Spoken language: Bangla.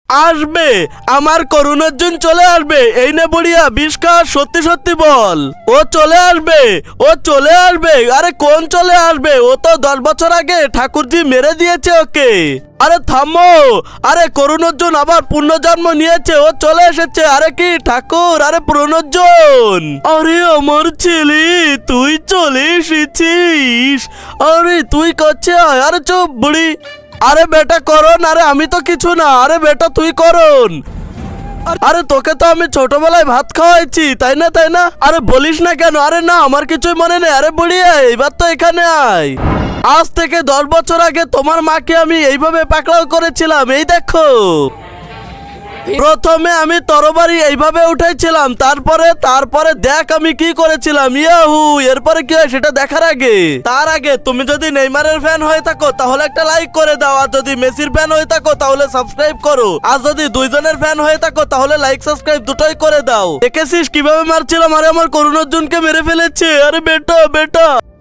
আসবে, আমার করুণ অর্জুন চলে আসবে। এই নে বুড়িয়া বিষ খা, সত্যি সত্যি বল। ও চলে আসবে, ও চলে আসবে। আরে কোন চলে আসবে? ও তো 10 বছর আগে ঠাকুরজি মেরে দিয়েছে ওকে। আরে থামো, আরে করুণ অর্জুন আবার পুনর্জন্ম নিয়েছে, ও চলে এসেছে। আরে কি ঠাকুর, আরে পুনর্জন্ম, আরে আমার ছেলে তুই চলে এসেছিস। আরে তুই কাছে আয়। আরে চুপ বুড়ি। আরে বেটা করণ, আরে আমি তো কিছু না। আরে বেটা তুই করণ। আরে তোকে তো আমি ছোটবেলায় ভাত খাওয়াইছি, তাই না তাই না? আরে বলিস না কেন? আরে না, আমার কিছুই মনে নেই। আরে বুড়িয়া এইবার তো এখানে আয়। আজ থেকে 10 বছর আগে তোমার মাকে আমি এইভাবে পাকড়াও করেছিলাম। এই দেখো, প্রথমে আমি তরবারি এইভাবে উঠাইছিলাম, তারপরে দেখ আমি কি করেছিলাম। ইয়াহু, এরপরে কি হয় সেটা দেখার আগে, তার আগে তুমি যদি নেইমারের ফ্যান হয়ে থাকো তাহলে একটা লাইক করে দাও, আর যদি মেসির ফ্যান হয়ে থাকো তাহলে সাবস্ক্রাইব করো, আর যদি দুইজনের ফ্যান হয়ে থাকো তাহলে লাইক সাবস্ক্রাইব দুটোই করে দাও। দেখেছিস কিভাবে মারছিলাম? আরে আমার করুণ অর্জুনকে মেরে ফেলেছে। আরে বেটা বেটা।